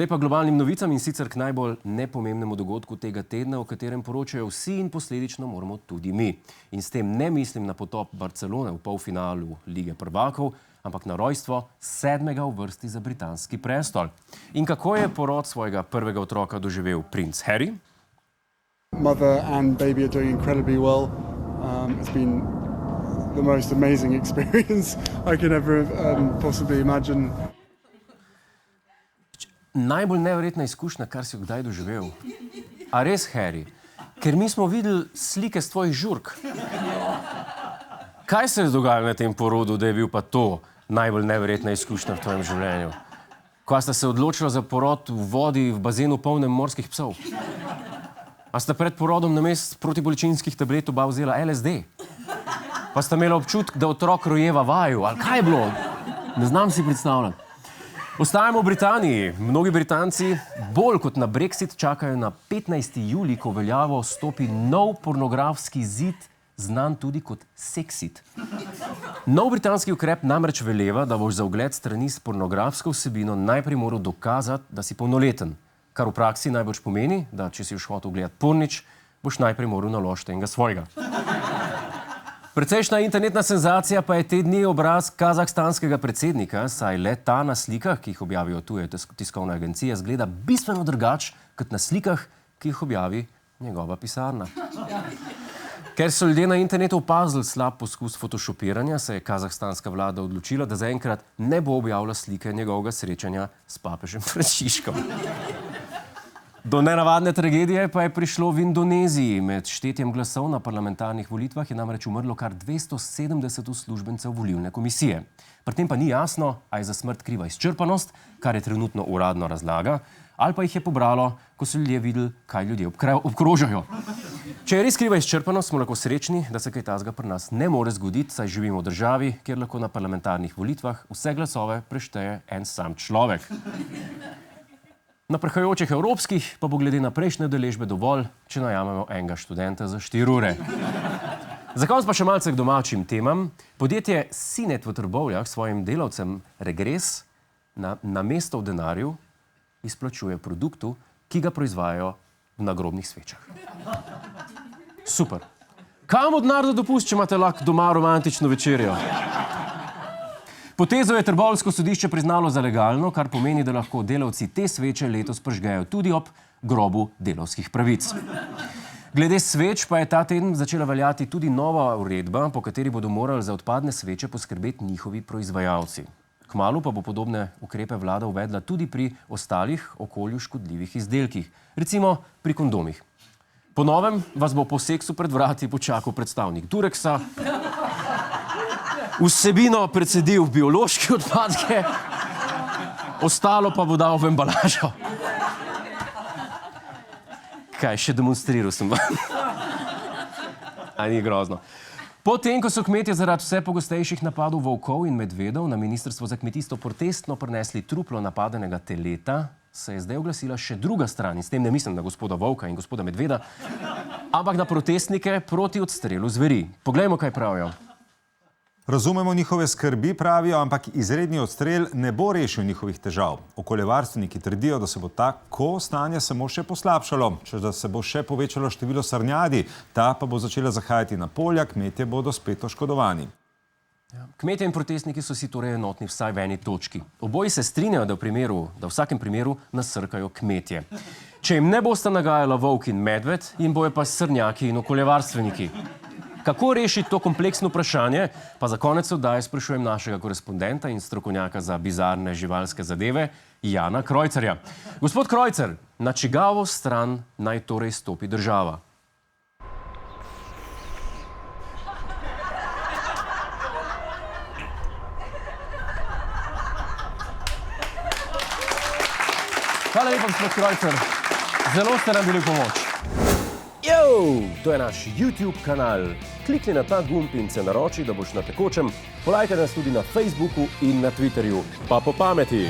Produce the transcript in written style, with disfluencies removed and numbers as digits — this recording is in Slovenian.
Zdaj pa globalnim novicam in sicer k najbolj nepomembnemu dogodku tega tedna, o katerem poročajo vsi in posledično moramo tudi mi. In s tem ne mislim na potop Barcelone v polfinalu Lige prvakov, ampak na rojstvo 7. v vrsti za britanski prestol. In kako je porod svojega prvega otroka doživel princ Harry? Mother and baby are doing incredibly well. It's been the most amazing experience I can ever possibly imagine. Najbolj neverjetna izkušnja, kar si kdaj doživel. A res, Harry? Ker mi smo videli slike s tvojih žurk. Kaj se je dogajalo na tem porodu, da je bil pa to najbolj neverjetna izkušnja v tvojem življenju? Ko sta se odločila za porod v vodi v bazenu polnem morskih psov? A sta pred porodom namesto protibolečinskih tablet oba vzela LSD? Pa sta imela občutek, da otrok rojeva vaju? Ali kaj je bilo? Ne znam si predstavljati. Ostajamo v Britaniji. Mnogi Britanci bolj kot na Brexit čakajo na 15. julij, ko veljavo stopi nov pornografski zid, znan tudi kot seksit. Nov britanski ukrep namreč veleva, da boš za ogled strani s pornografsko vsebino najprej moral dokazati, da si polnoleten. Kar v praksi najbolj pomeni, da če si hotel gledati pornič, boš najprej moral naložiti enega svojega. Precejšnja internetna senzacija pa je te dni obraz kazahstanskega predsednika, saj le ta na slikah, ki jih objavijo tuje tiskovne agencije, zgleda bistveno drugače kot na slikah, ki jih objavi njegova pisarna. Ker so ljudje na internetu opazili slab poskus fotošopiranja, se je kazahstanska vlada odločila, da zaenkrat ne bo objavila slike njegovega srečanja s papežem Frančiškom. Do nenavadne tragedije pa je prišlo v Indoneziji. Med štetjem glasov na parlamentarnih volitvah je namreč umrlo kar 270 uslužbencev volilne komisije. Pri tem pa ni jasno, a je za smrt kriva izčrpanost, kar je trenutno uradno razlaga, ali pa jih je pobralo, ko so ljudje videli, kaj ljudje obkrožajo. Če je res kriva izčrpanost, smo lahko srečni, da se kaj takega pri nas ne more zgoditi, saj živimo v državi, kjer lahko na parlamentarnih volitvah vse glasove prešteje en sam človek. Na prihajajočih evropskih pa bo glede na prejšnje udeležbe dovolj, če najamemo enega študenta za 4 ure. Za konec pa še malce k domačim temam. Podjetje Sinet v Trbovljah svojim delavcem regres namesto v denarju izplačuje produktu, ki ga proizvajajo v nagrobnih svečah. Super. Kam od denar za dopust, če imate lahko doma romantično večerjo? Potezo je trboveljsko sodišče priznalo za legalno, kar pomeni, da lahko delavci te sveče letos prižgejo tudi ob grobu delavskih pravic. Glede sveč pa je ta teden začela veljati tudi nova uredba, po kateri bodo morali za odpadne sveče poskrbeti njihovi proizvajalci. Kmalu pa bo podobne ukrepe vlada uvedla tudi pri ostalih okolju škodljivih izdelkih, recimo pri kondomih. Po novem vas bo po seksu pred vrati počakal predstavnik Durexa, vsebino precedil v biološke odpadke, ostalo pa bo dal v embalažo. Kaj, še demonstriral sem vam? A ni grozno. Potem, ko so kmetje zaradi vse pogostejših napadov volkov in medvedov na Ministrstvo za kmetijstvo protestno prinesli truplo napadenega teleta, se je zdaj oglasila še druga stran, in s tem ne mislim na gospoda Volka in gospoda Medveda, ampak na protestnike proti odstrelu zveri. Poglejmo, kaj pravijo. Razumemo njihove skrbi, pravijo, ampak izredni odstrel ne bo rešil njihovih težav. Okoljevarstveniki trdijo, da se bo tako stanje samo še poslabšalo, če da se bo še povečalo število srnjadi, ta pa bo začela zahajati na polja, kmetje bodo spet oškodovani. Kmetje in protestniki so si torej enotni vsaj v eni točki. Oboji se strinjajo, da v vsakem primeru nasrkajo kmetje. Če jim ne bosta nagajala volk in medved, jim bojo pa srnjaki in okoljevarstveniki. Kako rešiti to kompleksno vprašanje, pa za konec oddaje sprašujem našega korespondenta in strokovnjaka za bizarne živalske zadeve, Jana Krojcarja. Gospod Krojcar, na čigavo stran naj torej stopi država? Hvala lepa, gospod Krojcar. Zelo ste nam bili v pomoč. To je naš YouTube kanal. Klikni na ta gumb in se naroči, da boš na tekočem. Polajkaj nas tudi na Facebooku in na Twitterju. Pa po pameti!